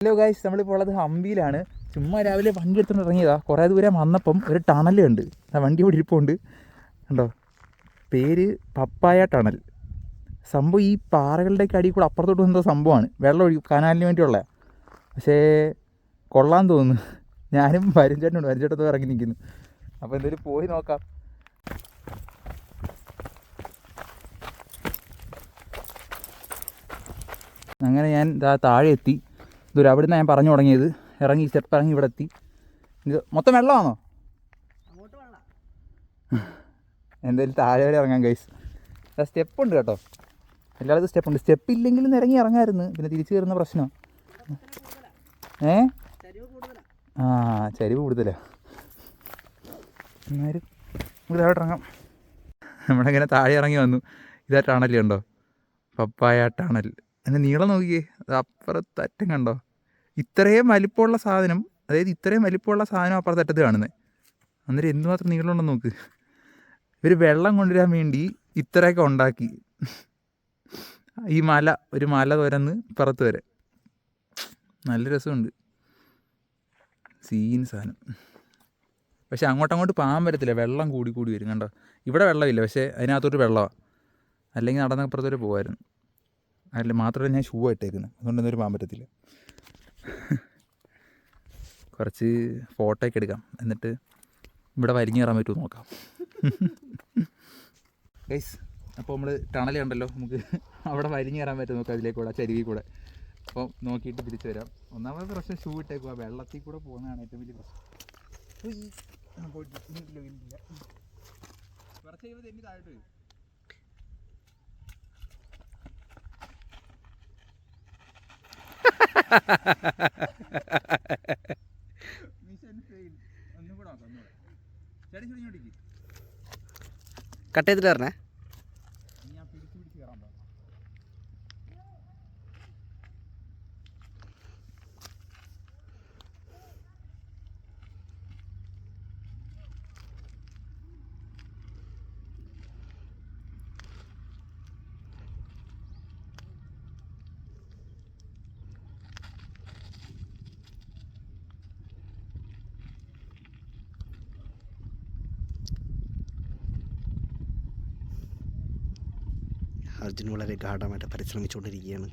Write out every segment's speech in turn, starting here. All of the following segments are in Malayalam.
ഹലോ ഗൈസ്, നമ്മളിപ്പോൾ ഉള്ളത് ഹംപിയിലാണ്. ചുമ്മാ രാവിലെ വണ്ടി എടുത്തുകൊണ്ട് ഇറങ്ങിയതാ. കുറേ ദൂരം വന്നപ്പം ഒരു ടണൽ ഉണ്ട്. ആ വണ്ടി ഇവിടെ ഇരിപ്പുണ്ട് കണ്ടോ. പേര് പപ്പായ ടണൽ. സംഭവം ഈ പാറകളുടെയൊക്കെ അടിയിൽ കൂടെ അപ്പുറത്തോട്ട് എന്തോ സംഭവമാണ്. വെള്ളം ഒഴി കനാലിന് വേണ്ടിയുള്ള. പക്ഷേ കൊള്ളാൻ തോന്നുന്നു. ഞാനും വരിഞ്ചേട്ടനുണ്ട്. വരിഞ്ചേട്ടത്തോ ഇറങ്ങി നിൽക്കുന്നു. അപ്പോൾ എന്തായാലും പോയി നോക്കാം. അങ്ങനെ ഞാൻ താഴെ എത്തി. ഇതൊരു അവിടെ നിന്നാണ് ഞാൻ പറഞ്ഞു തുടങ്ങിയത്. ഇറങ്ങി സ്റ്റെപ്പ് ഇറങ്ങി ഇവിടെ എത്തി. ഇത് മൊത്തം വെള്ളമാണോ? എന്തായാലും താഴെ വരെ ഇറങ്ങാം ഗൈസ്. സ്റ്റെപ്പുണ്ട് കേട്ടോ, എല്ലായിടത്തും സ്റ്റെപ്പുണ്ട്. സ്റ്റെപ്പ് ഇല്ലെങ്കിലും ഇറങ്ങി ഇറങ്ങാമായിരുന്നു. പിന്നെ തിരിച്ചു കയറുന്ന പ്രശ്നം. ചരിവ് കൂടുതലാണ്. എന്നാലും നമുക്ക് താഴോട്ട് ഇറങ്ങാം. നമ്മളിങ്ങനെ താഴെ ഇറങ്ങി വന്നു. ഇതാ ടണൽ കണ്ടോ, പപ്പായ ടണൽ. അതിൻ്റെ നീളം നോക്കിയേ, അത് അപ്പുറത്തറ്റം കണ്ടോ. ഇത്രയും വലിപ്പമുള്ള സാധനം, അതായത് ഇത്രയും വലിപ്പമുള്ള സാധനം അപ്പുറത്തറ്റത്ത് കാണുന്നത്. അന്നേരം എന്തുമാത്രം നീളമുണ്ടെന്ന് നോക്ക്. ഇവർ വെള്ളം കൊണ്ടുവരാൻ വേണ്ടി ഇത്രയൊക്കെ ഉണ്ടാക്കി. ഈ മല, ഒരു മല തുരന്ന് പുറത്ത് വരെ. നല്ല രസമുണ്ട്, സീൻ സാധനം. പക്ഷെ അങ്ങോട്ടങ്ങോട്ട് പോകാൻ പറ്റത്തില്ല, വെള്ളം കൂടി കൂടി വരും കണ്ടോ. ഇവിടെ വെള്ളമില്ല, പക്ഷേ അതിനകത്തോട്ട് വെള്ളമാണ്. അല്ലെങ്കിൽ നടന്നപ്പുറത്തോട്ട് പോകുമായിരുന്നു. അല്ല മാത്രമല്ല ഞാൻ ഷൂ ഇട്ടേക്കുന്നത്, അതുകൊണ്ട് എന്തൊരു പോകാൻ പറ്റത്തില്ല. കുറച്ച് ഫോട്ടോ ഒക്കെ എടുക്കാം, എന്നിട്ട് ഇവിടെ വലിഞ്ഞു കയറാൻ പറ്റുമോ നോക്കാം. ഗൈസ്, അപ്പോൾ നമ്മൾ ടണൽ കണ്ടല്ലോ, നമുക്ക് അവിടെ വലിഞ്ഞു കയറാൻ പറ്റുമോ നോക്കാം, അതിലേക്കൂടെ ചരുവിൽ കൂടെ. അപ്പോൾ നോക്കിയിട്ട് തിരിച്ചു വരാം. ഒന്നാമത് പ്രശ്നം ഷൂ ഇട്ടേക്കുക, വെള്ളത്തിൽ കൂടെ പോകുന്നതാണ് ഏറ്റവും വലിയ പ്രശ്നം. കുറച്ച് കഴിയുമ്പോൾ തെന്നി താഴോട്ട് വരും. കട്ട് ചെയ്തിട്ട് വരണേ. അർജുൻ വളരെ ഗാഢമായിട്ട് പരിശ്രമിച്ചുകൊണ്ടിരിക്കുകയാണ്.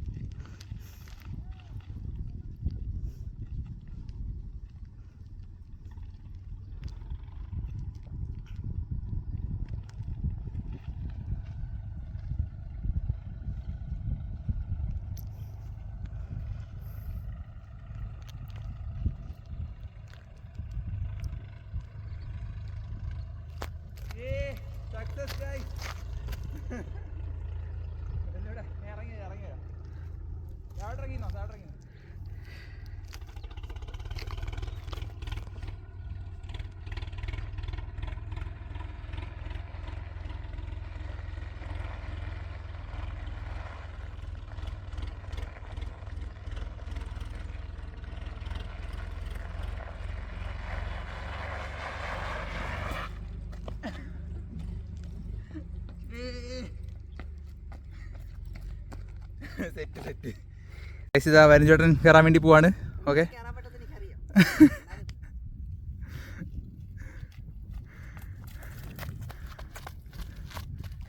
സെറ്റ് ഇതാ വരിഞ്ചേട്ടൻ കയറാൻ വേണ്ടി പോവാണ്. ഓക്കെ,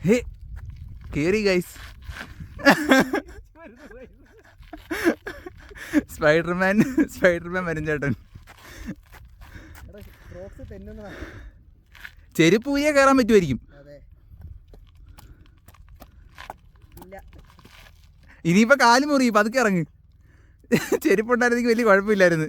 ഹേ കേറി ഗൈസ്. സ്പൈഡർമാൻ വരിഞ്ചേട്ടൻ. ചെരുപ്പ് ഊരിയാ കയറാൻ പറ്റുമായിരിക്കും. ഇനിയിപ്പോൾ കാല് മുറി, പതുക്കെ ഇറങ്ങ്. ചെരുപ്പുണ്ടായിരുന്നെങ്കിൽ വലിയ കുഴപ്പമില്ലായിരുന്നു.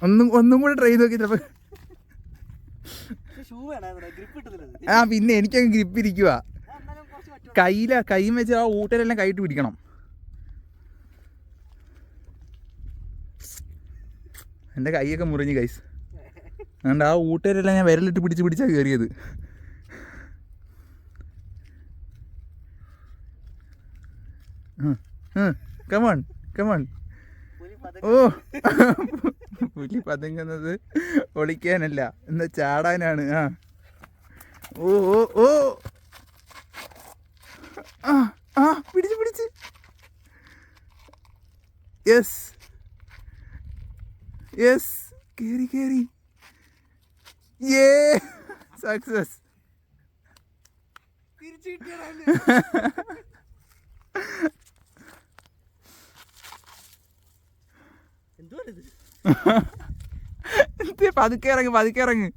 ഒന്നും കൂടെ ട്രൈ ചെയ്ത് നോക്കി. ചിലപ്പോൾ പിന്നെ എനിക്കങ്ങ് ഗ്രിപ്പ് ഇരിക്കുക. കൈ വെച്ച് ആ ഊട്ടലെല്ലാം കൈയിട്ട് പിടിക്കണം. എൻ്റെ കൈയൊക്കെ മുറിഞ്ഞ് ഗൈസ്. അതുകൊണ്ട് ആ ഊട്ടലെല്ലാം ഞാൻ വിരലിട്ട് പിടിച്ചാണ് കയറിയത്. Come on come on. ഓ പുലി പതുങ്ങുന്നത് ഒളിക്കാനല്ല, എന്നാ ചാടാനാണ്. ആ ഓ ഓ ഓ ആ ആ പിടിച്ച് പിടിച്ച്. യെസ് യെസ്, കേറി കേറി. ഏ സക്സസ്. പതുക്കെ ഇറങ്ങ് പതുക്കെ ഇറങ്ങ്.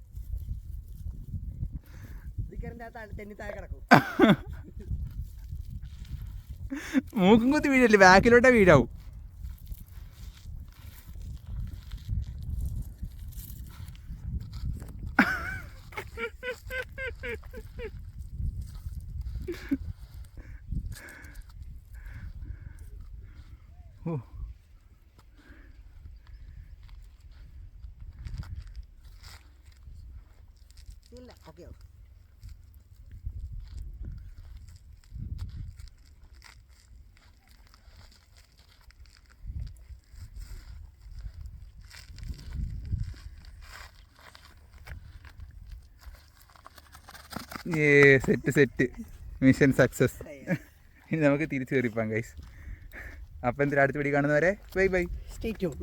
മൂക്കും കുത്തി വീഴല്ലേ, ബാക്കിലോട്ടേ വീഴാവും. Oh okay. Set set, mission success. ഇനി നമുക്ക് തിരിച്ചു കയറിപ്പാം ഗൈസ്. അപ്പം എന്തിനാ അടുത്ത വീഡിയോ കാണുന്നവരെ ബൈ ബൈ. Stay tune.